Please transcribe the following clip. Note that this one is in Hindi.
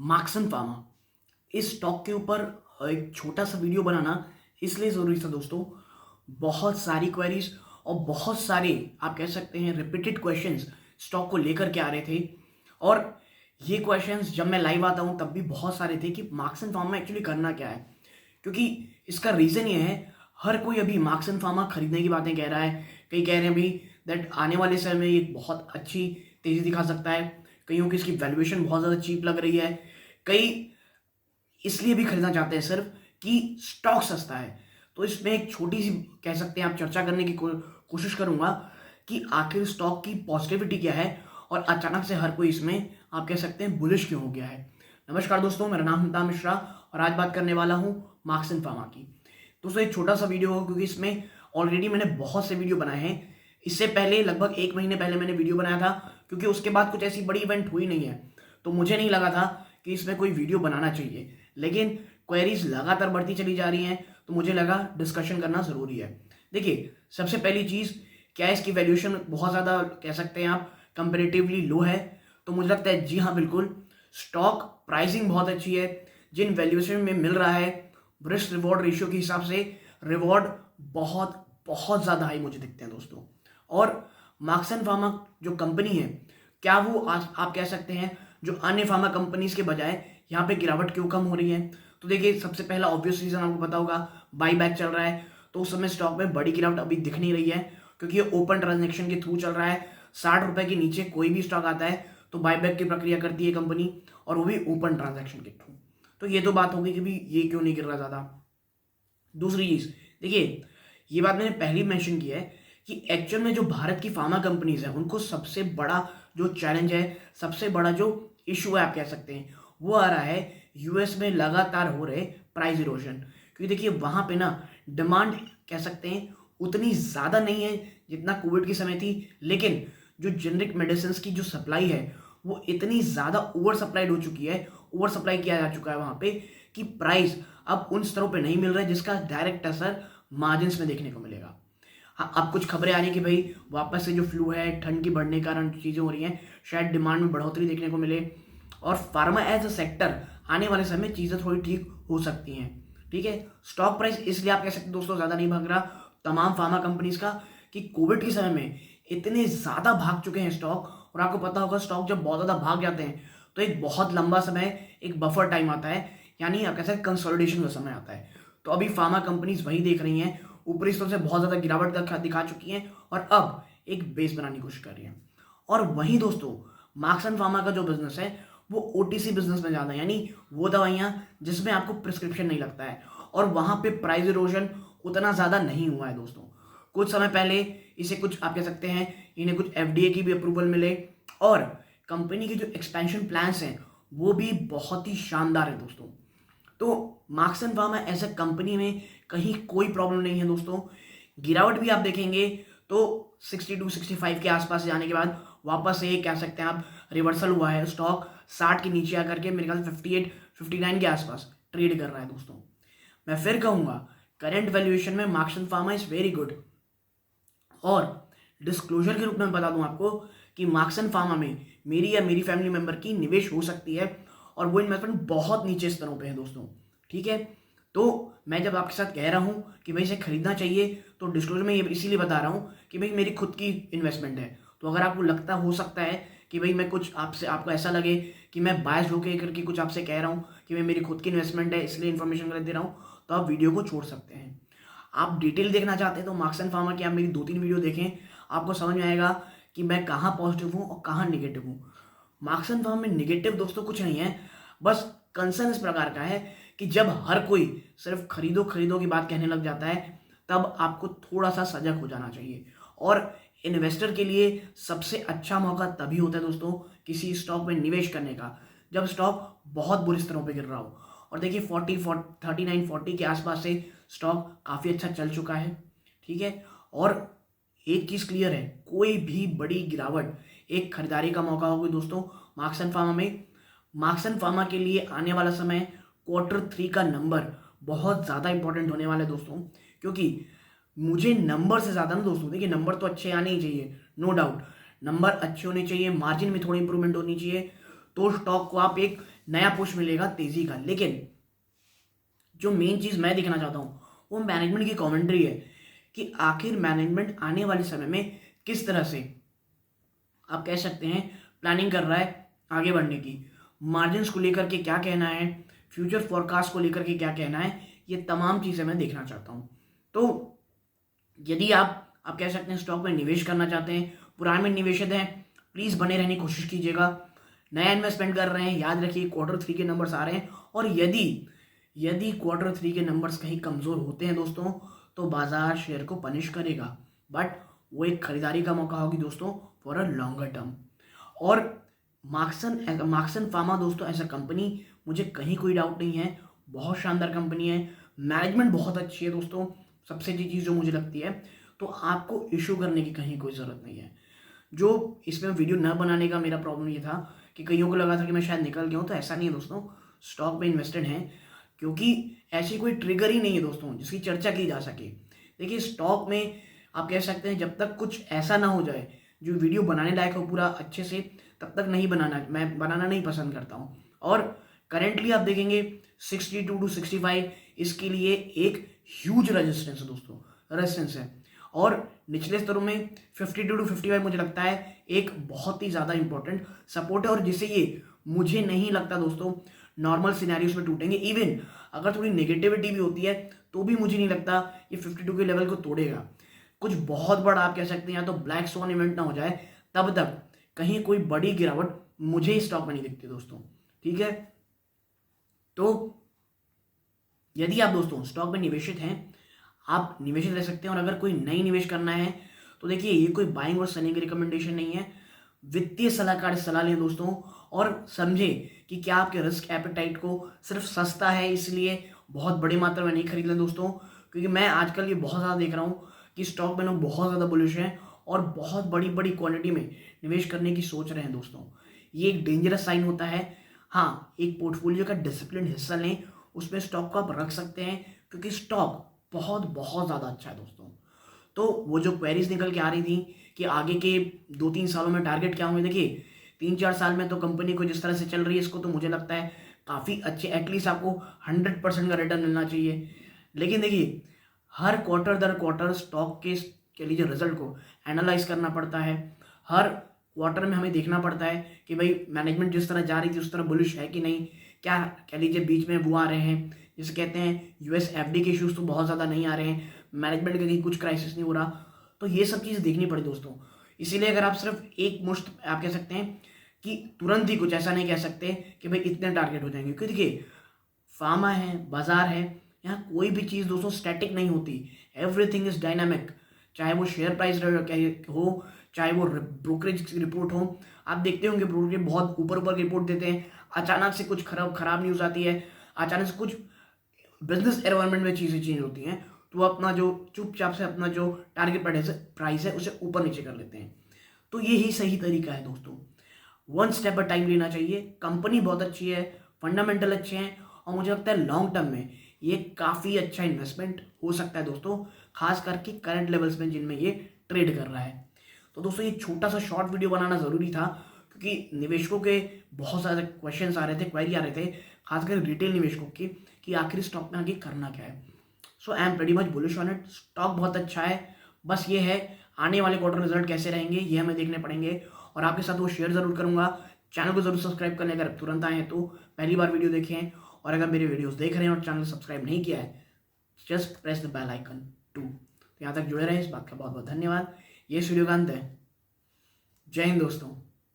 मार्क्सन फार्मा इस स्टॉक के ऊपर एक छोटा सा वीडियो बनाना इसलिए ज़रूरी था दोस्तों। बहुत सारी क्वेरीज और बहुत सारे आप कह सकते हैं रिपीटेड क्वेश्चंस स्टॉक को लेकर के आ रहे थे। और ये क्वेश्चंस जब मैं लाइव आता हूँ तब भी बहुत सारे थे कि मार्क्सन फार्मा एक्चुअली करना क्या है। क्योंकि इसका रीज़न ये है, हर कोई अभी मार्क्सन फार्मा खरीदने की बातें कह रहा है। कई कह रहे हैं अभी दैट आने वाले समय में ये बहुत अच्छी तेज़ी दिखा सकता है। कईयों की इसकी वैल्यूएशन बहुत ज़्यादा चीप लग रही है। कई इसलिए भी खरीदना चाहते हैं सिर्फ कि स्टॉक सस्ता है। तो इसमें एक छोटी सी कह सकते हैं आप चर्चा करने की कोशिश करूंगा कि आखिर स्टॉक की पॉजिटिविटी क्या है और अचानक से हर कोई इसमें आप कह सकते हैं बुलिश क्यों हो गया है। नमस्कार दोस्तों, मेरा नाम हिता मिश्रा और आज बात करने वाला हूं मार्क्सन फार्मा की। दोस्तों एक छोटा सा वीडियो हो क्योंकि इसमें ऑलरेडी मैंने बहुत से वीडियो बनाए हैं। इससे पहले लगभग 1 महीने पहले मैंने वीडियो बनाया था, क्योंकि उसके बाद कुछ ऐसी बड़ी इवेंट हुई नहीं है तो मुझे नहीं लगा था कि इसमें कोई वीडियो बनाना चाहिए। लेकिन क्वेरीज लगातार बढ़ती चली जा रही हैं तो मुझे लगा डिस्कशन करना ज़रूरी है। देखिए, सबसे पहली चीज़, क्या इसकी वैल्यूएशन बहुत ज़्यादा कह सकते हैं आप कंपेरेटिवली लो है? तो मुझे लगता है जी हाँ, बिल्कुल। स्टॉक प्राइसिंग बहुत अच्छी है। जिन वैल्यूएशन में मिल रहा है रिस्क रिवॉर्ड रेशियो के हिसाब से रिवॉर्ड बहुत बहुत ज़्यादा हाई मुझे दिखते हैं दोस्तों। और मार्क्सन फार्मा जो कंपनी है, क्या वो आप कह सकते हैं जो अन्य फार्मा कंपनीज के बजाय यहाँ पे गिरावट क्यों कम हो रही है? तो देखिए, सबसे पहला ऑब्वियस रीजन आपको पता होगा, बाई बैक चल रहा है। तो उस समय स्टॉक में बड़ी गिरावट अभी दिख नहीं रही है क्योंकि ये ओपन ट्रांजेक्शन के थ्रू चल रहा है। 60 रुपए के नीचे कोई भी स्टॉक आता है तो बाई बैक की प्रक्रिया करती है कंपनी, और वो भी ओपन ट्रांजेक्शन के थ्रू। तो ये तो बात होगी कि भी ये क्यों नहीं गिर रहा ज़्यादा। दूसरी चीज़, देखिए, ये बात मैंने पहले मेंशन की है कि एक्चुअल में जो भारत की फार्मा कंपनीज हैं उनको सबसे बड़ा जो चैलेंज है, सबसे बड़ा जो इशू है आप कह सकते हैं, वो आ रहा है यूएस में लगातार हो रहे प्राइस इरोजन। क्योंकि देखिए वहाँ पे ना डिमांड कह सकते हैं उतनी ज़्यादा नहीं है जितना कोविड के समय थी, लेकिन जो जेनरिक मेडिसिन की जो सप्लाई है वो इतनी ज़्यादा ओवर सप्लाइड हो चुकी है, ओवर सप्लाई किया जा चुका है वहाँ पे, कि प्राइस अब उन स्तरों पे नहीं मिल रहा है जिसका डायरेक्ट असर मार्जिन्स में देखने को मिलेगा। हाँ, अब कुछ खबरें आ रही हैं कि भाई वापस से जो फ्लू है, ठंड के बढ़ने के कारण चीज़ें हो रही हैं, शायद डिमांड में बढ़ोतरी देखने को मिले और फार्मा एज अ सेक्टर आने वाले समय में चीज़ें थोड़ी ठीक हो सकती हैं। ठीक है, स्टॉक प्राइस इसलिए आप कह सकते हैं दोस्तों ज़्यादा नहीं भाग रहा तमाम फार्मा कंपनीज का, कि कोविड के समय में इतने ज़्यादा भाग चुके हैं स्टॉक। और आपको पता होगा स्टॉक जब बहुत ज़्यादा भाग जाते हैं तो एक बहुत लंबा समय, एक बफर टाइम आता है, यानी आप कह सकते हैं कंसोलिडेशन का समय आता है। तो अभी फार्मा कंपनीज वही देख रही हैं, ऊपरी स्तर से बहुत ज़्यादा गिरावट दिखा चुकी हैं और अब एक बेस बनाने की कोशिश कर रही हैं। और वहीं दोस्तों मार्क्सन फार्मा का जो बिजनेस है वो ओटीसी बिजनेस में ज़्यादा है, यानी वो दवाइयाँ जिसमें आपको प्रिस्क्रिप्शन नहीं लगता है, और वहाँ पे प्राइस इरोजन उतना ज़्यादा नहीं हुआ है दोस्तों। कुछ समय पहले इसे कुछ आप कह सकते हैं इन्हें कुछ एफडीए की भी अप्रूवल मिले, और कंपनी के जो एक्सपेंशन प्लान्स हैं वो भी बहुत ही शानदार है दोस्तों। तो मार्क्सन फार्मा ऐसे कंपनी में कहीं कोई प्रॉब्लम नहीं है दोस्तों। गिरावट भी आप देखेंगे तो 62-65 के आसपास जाने के बाद वापस से कह सकते हैं आप रिवर्सल हुआ है। स्टॉक 60 के नीचे आकर के मेरे ख्याल से 58-59 के आसपास ट्रेड कर रहा है दोस्तों। मैं फिर कहूँगा करंट वैल्यूएशन में Marksans pharma is very good. और डिस्क्लोजर के रूप में बता दूं आपको कि मार्क्सन फार्मा में मेरी या मेरी फैमिली मेंबर की निवेश हो सकती है, और वो इन्वेस्टमेंट बहुत नीचे स्तरों पे है दोस्तों। ठीक है, तो मैं जब आपके साथ कह रहा हूँ कि भाई इसे खरीदना चाहिए तो डिस्क्लोजर में ये इसीलिए बता रहा हूँ कि भाई मेरी खुद की इन्वेस्टमेंट है। तो अगर आपको लगता हो सकता है कि भाई मैं कुछ आपसे, आपको ऐसा लगे कि मैं बायस होकर करके कुछ आपसे कह रहा हूँ कि भाई मेरी खुद की इन्वेस्टमेंट है इसलिए इन्फॉर्मेशन गलत दे रहा हूँ, तो आप वीडियो को छोड़ सकते हैं। आप डिटेल देखना चाहते हैं तो मार्क्सन फार्मा की आप मेरी 2-3 वीडियो देखें, आपको समझ में आएगा कि मैं कहाँ पॉजिटिव हूँ और कहाँ निगेटिव हूँ। मार्क्सन फार्मा में निगेटिव दोस्तों कुछ नहीं है, बस कंसर्न इस प्रकार का है कि जब हर कोई सिर्फ खरीदो खरीदो की बात कहने लग जाता है तब आपको थोड़ा सा सजग हो जाना चाहिए। और इन्वेस्टर के लिए सबसे अच्छा मौका तभी होता है दोस्तों किसी स्टॉक में निवेश करने का, जब स्टॉक बहुत बुरी स्तरों पे गिर रहा हो। और देखिए 39-40 के आसपास से स्टॉक काफ़ी अच्छा चल चुका है। ठीक है, और एक चीज़ क्लियर है, कोई भी बड़ी गिरावट एक खरीदारी का मौका होगी दोस्तों मार्क्सन फार्मा में। मार्क्सन फार्मा के लिए आने वाला समय Q3 का नंबर बहुत ज़्यादा इंपॉर्टेंट होने वाला है दोस्तों। क्योंकि मुझे नंबर से ज़्यादा ना दोस्तों, देखिए नंबर तो अच्छे आने ही चाहिए, नो डाउट नंबर अच्छे होने चाहिए, मार्जिन में थोड़ी इंप्रूवमेंट होनी चाहिए, तो स्टॉक को आप एक नया पुश मिलेगा तेजी का। लेकिन जो मेन चीज़ मैं देखना चाहता हूँ वो मैनेजमेंट की कमेंट्री है कि आखिर मैनेजमेंट आने वाले समय में किस तरह से आप कह सकते हैं प्लानिंग कर रहा है आगे बढ़ने की, मार्जिन्स को लेकर के क्या कहना है, फ्यूचर फोरकास्ट को लेकर के क्या कहना है, ये तमाम चीज़ें मैं देखना चाहता हूँ। तो यदि आप कह सकते हैं स्टॉक में निवेश करना चाहते हैं, पुराने में निवेशित हैं, प्लीज़ बने रहने की कोशिश कीजिएगा। नया इन्वेस्टमेंट कर रहे हैं, याद रखिए Q3 के नंबर्स आ रहे हैं, और यदि Q3 के नंबर्स कहीं कमज़ोर होते हैं दोस्तों तो बाजार शेयर को पनिश करेगा, बट वो एक खरीदारी का मौका होगी दोस्तों फॉर अ लॉन्गर टर्म। और मार्क्सन फार्मा दोस्तों ऐसा कंपनी मुझे कहीं कोई डाउट नहीं है, बहुत शानदार कंपनी है, मैनेजमेंट बहुत अच्छी है दोस्तों, सबसे अच्छी चीज़ जो मुझे लगती है। तो आपको इशू करने की कहीं कोई ज़रूरत नहीं है। जो इसमें वीडियो न बनाने का मेरा प्रॉब्लम ये था कि कईयों को लगा था कि मैं शायद निकल गया हूँ, तो ऐसा नहीं है दोस्तों, स्टॉक में इन्वेस्टेड हैं, क्योंकि ऐसी कोई ट्रिगर ही नहीं है दोस्तों जिसकी चर्चा की जा सके। देखिए स्टॉक में आप कह सकते हैं जब तक कुछ ऐसा ना हो जाए जो वीडियो बनाने लायक हो पूरा अच्छे से, तब तक नहीं बनाना, मैं बनाना नहीं पसंद करता हूँ। और करेंटली आप देखेंगे 62 to 65 इसके लिए एक ह्यूज रेजिस्टेंस है दोस्तों, रेजिस्टेंस है। और निचले स्तरों में 52 to 55 मुझे लगता है एक बहुत ही ज़्यादा इंपॉर्टेंट सपोर्ट है, और जिसे ये मुझे नहीं लगता दोस्तों नॉर्मल सिनेरियोस में टूटेंगे। इवन अगर थोड़ी नेगेटिविटी भी होती है तो भी मुझे नहीं लगता ये 52 के लेवल को तोड़ेगा। कुछ बहुत बड़ा आप कह सकते हैं या तो ब्लैक स्वॉन इवेंट ना हो जाए, तब तक कहीं कोई बड़ी गिरावट मुझे स्टॉक में नहीं दिखती दोस्तों, ठीक है। तो यदि आप दोस्तों स्टॉक में निवेशित हैं, आप निवेशित रह सकते हैं। और अगर कोई नई निवेश करना है तो देखिए ये कोई बाइंग और सेलिंग की रिकमेंडेशन नहीं है, वित्तीय सलाहकार से सलाह लें दोस्तों, और समझें कि क्या आपके रिस्क एपेटाइट को सिर्फ सस्ता है इसलिए बहुत बड़ी मात्रा में नहीं खरीद लें दोस्तों। क्योंकि मैं आजकल ये बहुत ज़्यादा देख रहा हूँ कि स्टॉक में लोग बहुत ज़्यादा बुलिश हैं और बहुत बड़ी बड़ी क्वांटिटी में निवेश करने की सोच रहे हैं दोस्तों, ये एक डेंजरस साइन होता है। हाँ, एक पोर्टफोलियो का डिसिप्लिन हिस्सा लें, उसमें स्टॉक को आप रख सकते हैं, क्योंकि स्टॉक बहुत बहुत ज़्यादा अच्छा है दोस्तों। तो वो जो क्वेरीज निकल के आ रही थी कि आगे के 2-3 सालों में टारगेट क्या होंगे, देखिए 3-4 साल में तो कंपनी को जिस तरह से चल रही है इसको तो मुझे लगता है काफ़ी अच्छे, एटलीस्ट आपको 100% का रिटर्न मिलना चाहिए। लेकिन देखिए हर क्वार्टर दर क्वार्टर स्टॉक के कह लीजिए रिजल्ट को एनालाइज करना पड़ता है। हर क्वार्टर में हमें देखना पड़ता है कि भाई मैनेजमेंट जिस तरह जा रही थी उस तरह बुलिश है कि नहीं, क्या कह लीजिए बीच में वो आ रहे हैं जिसे कहते हैं यूएस एफडी के इश्यूज तो बहुत ज़्यादा नहीं आ रहे हैं, मैनेजमेंट का कहीं कुछ क्राइसिस नहीं हो रहा, तो ये सब चीज़ देखनी पड़ी दोस्तों। इसीलिए अगर आप सिर्फ एक मुश्त आप कह सकते हैं कि तुरंत ही कुछ ऐसा नहीं कह सकते कि भाई इतने टारगेट हो जाएंगे, क्योंकि देखिए फार्मा है, बाजार है, यहाँ कोई भी चीज़ दोस्तों स्टैटिक नहीं होती, एवरीथिंग इज डायनामिक। चाहे वो शेयर प्राइस हो, चाहे वो ब्रोकरेज रिपोर्ट हो, आप देखते होंगे ब्रोकरेज बहुत ऊपर ऊपर की रिपोर्ट देते हैं, अचानक से कुछ खराब न्यूज़ आती है, अचानक से कुछ बिजनेस एनवायरनमेंट में चीज़ें चेंज होती हैं, तो वो अपना जो चुपचाप से अपना जो टारगेट प्राइस है उसे ऊपर नीचे कर लेते हैं। तो यही सही तरीका है दोस्तों, वन स्टेप पर टाइम लेना चाहिए। कंपनी बहुत अच्छी है, फंडामेंटल अच्छे हैं, और मुझे लगता है लॉन्ग टर्म में ये काफ़ी अच्छा इन्वेस्टमेंट हो सकता है दोस्तों, खास करके करंट लेवल्स में जिनमें ये ट्रेड कर रहा है। तो दोस्तों ये छोटा सा शॉर्ट वीडियो बनाना ज़रूरी था, क्योंकि निवेशकों के बहुत सारे क्वेश्चंस आ रहे थे, क्वेरी आ रहे थे, खासकर रिटेल निवेशकों के, कि आखिर स्टॉक में आगे करना क्या है। So I am very much bullish on it, stock बहुत अच्छा है, बस ये है आने वाले क्वार्टर रिजल्ट कैसे रहेंगे ये हमें देखने पड़ेंगे, और आपके साथ वो शेयर ज़रूर करूँगा। चैनल को जरूर सब्सक्राइब करने, अगर तुरंत आए हैं तो पहली बार वीडियो देखें, और अगर मेरे वीडियोस देख रहे हैं और चैनल सब्सक्राइब नहीं किया है, just press the bell icon too. तो यहाँ तक जुड़े रहे, इस बात का बहुत बहुत धन्यवाद। ये वीडियो का अंत है। जय हिंद दोस्तों।